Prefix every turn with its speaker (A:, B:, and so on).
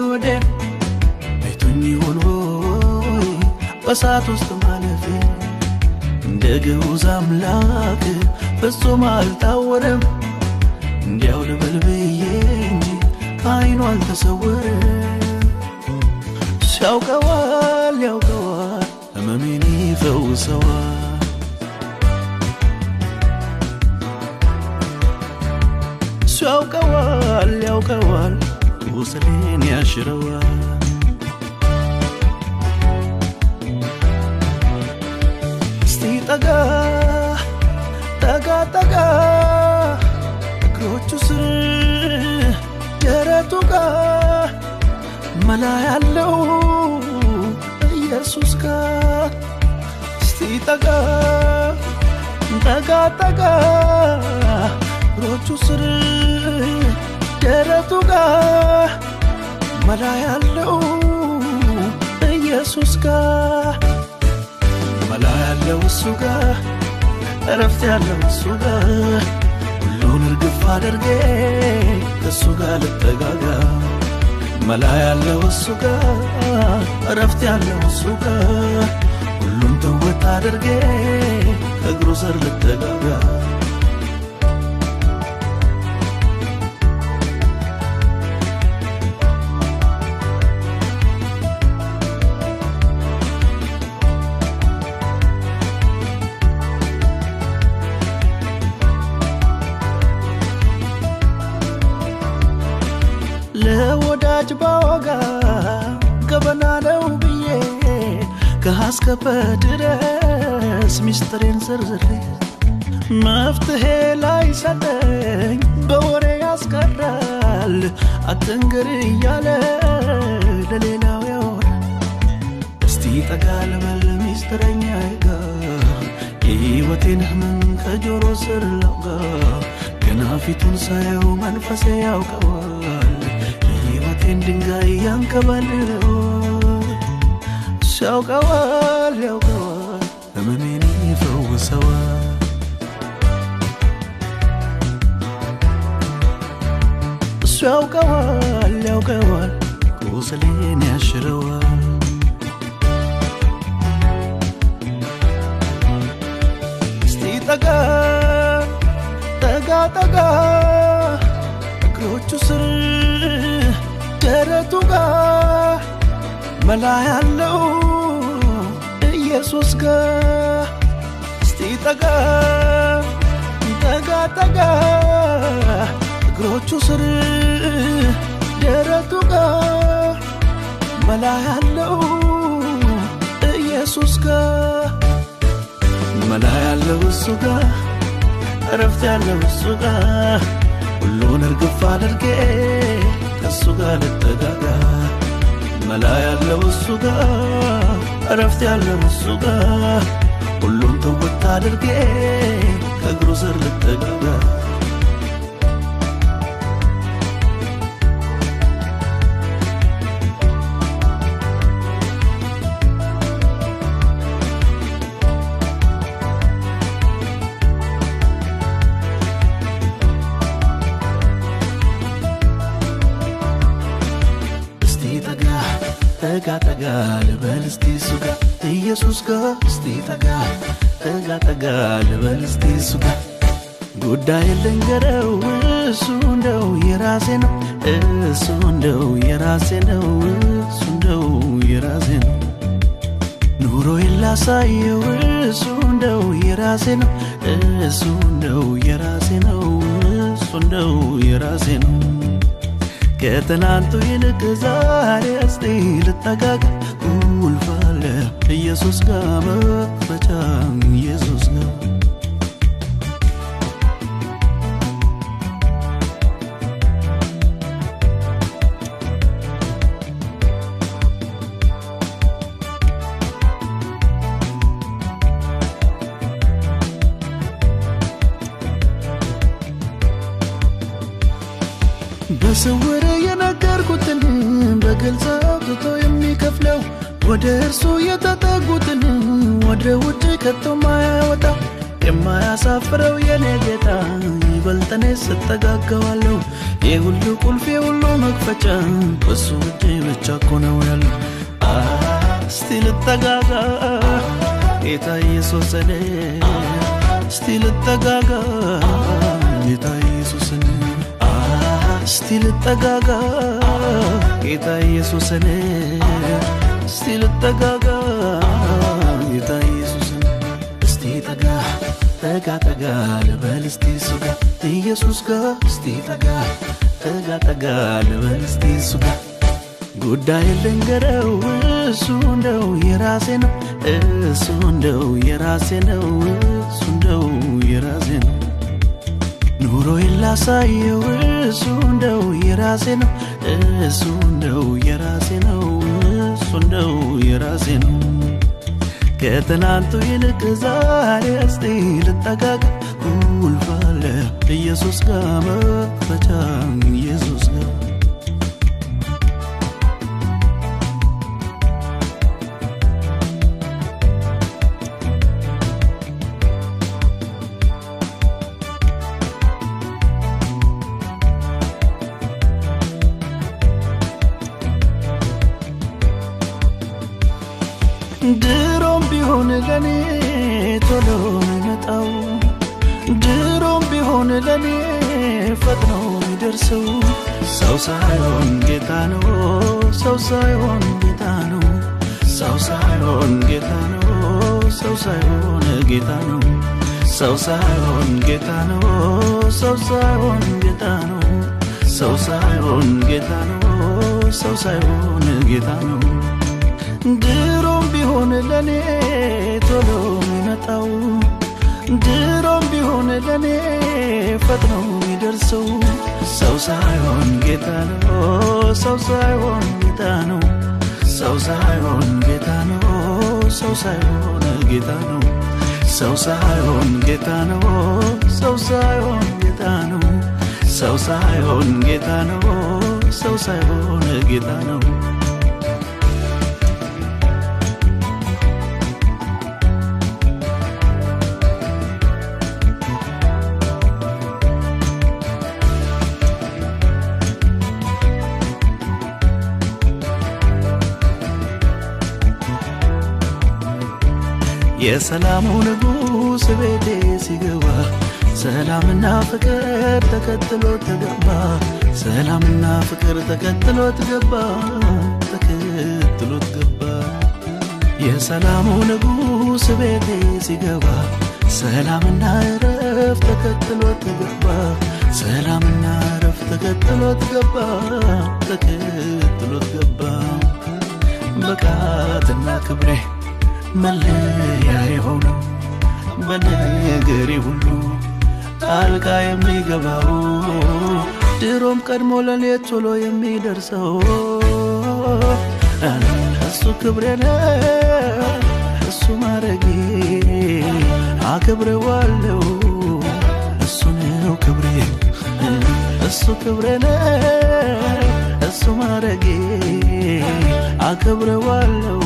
A: ወደ ቤቱኝ ይሆን ሆይ በሳት ውስጥ ማለፌ እንደ ግዑዝ አምላክ ፍጹም አልታወረም እንዲያው ልበል ብዬ እንጂ ከዓይኑ አልተሰወረም ሲያውቀዋል ያውቀዋል ሕመሜን ይፈውሰዋል ሲያውቀዋል ያውቀዋል ቁስሌን ያሽረዋል ጠጋ ጠጋ ጠጋ እግሮቹ ስር ደረቱ ጋር መላ ያለው ኢየሱስ ጋር እስቲ ጠጋ ጠጋ ጠጋ እግሮቹ ስር ደረቱ ጋር መላ ያለው ኢየሱስ ጋር መላ ያለው እሱ ጋር እረፍት ያለው እሱ ጋር ሁሉን እርግፍ አድርጌ ከእሱ ጋር ልጠጋጋ መላ ያለው እሱ ጋር እረፍት ያለው እሱ ጋር ሁሉን ተወት አድርጌ ከእግሩ ስር ልጠጋጋ ለወዳጅ ባወጋ ገበና ነው ብዬ ከአስከፈ ድረስ ሚስጥሬን ዘርዝሬ መፍትሄ ላይ ሰጠኝ በወሬ ያስቀራል አትንገር እያለ ለሌላው ያወራል እስቲ ጠጋ ልበል ሚስጥረኛዬ ጋር የሕይወቴን ሕመም ከጆሮ ስር ላውጋ ገና ፊቱን ሳየው መንፈሴ ያውቀዋል ድንጋይ ያንከባልለው ሲያውቀዋል ያውቀዋል ሕመሜን ይፈውሰዋል እሱ ያውቀዋል ያውቀዋል ቁስሌን ያሽረዋል እስቲ ጠጋ ጠጋ ጠጋ እግሮቹ ስር ደረቱ ጋር መላ ያለው ኢየሱስ ጋር እስቲ ጠጋ ጠጋ ጠጋ እግሮቹ ስር ደረቱ ጋር መላ ያለው ኢየሱስ ጋር መላ ያለው እሱ ጋር እረፍት ያለው እሱ ጋር ሁሉን እርግፍ አድርጌ ከእሱ ጋር ልጠጋጋ መላ ያለው እሱ ጋር እረፍት ያለው እሱ ጋር ሁሉን ተወት አድርጌ ከእግሩ ስር ልጠጋጋ ጠጋ ጠጋ ልበል እስቲ እሱ ጋር ኢየሱስ ጋር እስቲ ጠጋ ጠጋ ጠጋ ልበል እስቲ እሱ ጋር ጉዳይ ልንገረው እሱ እንደው የራሴ ነው እሱ እንደው የራሴ ነው እሱ እንደው የራሴ ነው ኑሮዬን ላሳየው እሱ እንደው የራሴ ነው እሱ እንደው የራሴ ነው እሱ እንደው የራሴ ነው ከትናንቱ ይልቅ ዛሬ እስቲ ልጠጋጋ ቁልፍ አለ ኢየሱስ ጋር መክፈቻ ኢየሱስ ጋር በስውር የነገርኩትን በግልጽ አውጥቶ የሚከፍለው ወደ እርሱ የተጠጉትን ወደ ውጭ ከቶ ማያወጣ የማያሳፍረው የኔ ጌታ ይበልጠኔ ስተጋጋዋለሁ የሁሉ ቁልፍ የሁሉ መክፈቻ በሱ እጅ ብቻ እኮ ነው ያለው እስቲ ልጠጋጋ ጌታ ኢየሱስን እስቲ ልጠጋጋ ጌታ ኢየሱስን እስቲ ልጠጋጋ ጌታ ኢየሱስን እስቲ ልጠጋጋ ጌታ ኢየሱስን እስቲ ጠጋ ጠጋ ጠጋ ልበል እስቲ እሱ ጋር ኢየሱስ ጋር እስቲ ጠጋ ጠጋ ጠጋ ልበል እስቲ እሱ ጋር ጉዳይ ልንገረው እሱ እንደው የራሴ ነው እሱ እንደው የራሴ ነው እሱ እንደው የራሴ ነው ኑሮ ይላሳየው እሱ እንደው የራሴ ነው እሱ እንደው የራሴ ነው እሱ እንደው የራሴ ነው ከትናንቱ ይልቅ ዛሬ እስቲ ልጠጋጋ ቁልፍ አለ ኢየሱስ ጋር መክፈቻ ኢየሱስ ጋር ድሮም ቢሆን ለኔ ቶሎ የሚመጣው ድሮም ቢሆን ለኔ ፈጥኖ የሚደርሰው ሰው ሳይሆን ጌታ ነው ሰው ሳይሆን ጌታ ነው ሰው ሳይሆን ጌታ ነው ሰው ሳይሆን ጌታ ነው ሰው ሳይሆን ጌታ ነው ሰው ሳይሆን ጌታ ነው ሰው ሳይሆን ጌታ ነው ሰው ሳይሆን ጌታ ነው ድሮም ቢሆን ለኔ ቶሎ የሚመጣው ድሮም ቢሆን ለኔ ፈጥኖ የሚደርሰው ሰው ሳይሆን ጌታ ነው ሰው ሳይሆን ጌታ ነው ሰው ሳይሆን ጌታ ነው ሰው ሳይሆን ጌታ ነው ሰው ሳይሆን ጌታ ነው ሰው ሳይሆን ጌታ ነው ሰው ሳይሆን ጌታ ነው ሰው ሳይሆን ጌታ ነው የሰላሙ ንጉስ ቤቴ ሲገባ ሰላምና ፍቅር ተከትሎት ገባ ሰላምና ፍቅር ተከትሎት ገባ ተከትሎት ገባ የሰላሙ ንጉስ ቤቴ ሲገባ ሰላምና እረፍት ተከትሎት ገባ ሰላምና እረፍት ተከትሎት ገባ ተከትሎት ገባ ብቃትና ክብሬ መለያ የሆነው በነገሬ ሁሉ ጣልቃ የሚገባው ድሮም ቀድሞ ለኔ ቶሎ የሚደርሰው እሱ ክብሬ ነው እሱ ማረጌ አከብረዋለሁ እሱ ነው ክብሬ እሱ ክብሬ ነው እሱ ማረጌ አከብረዋለሁ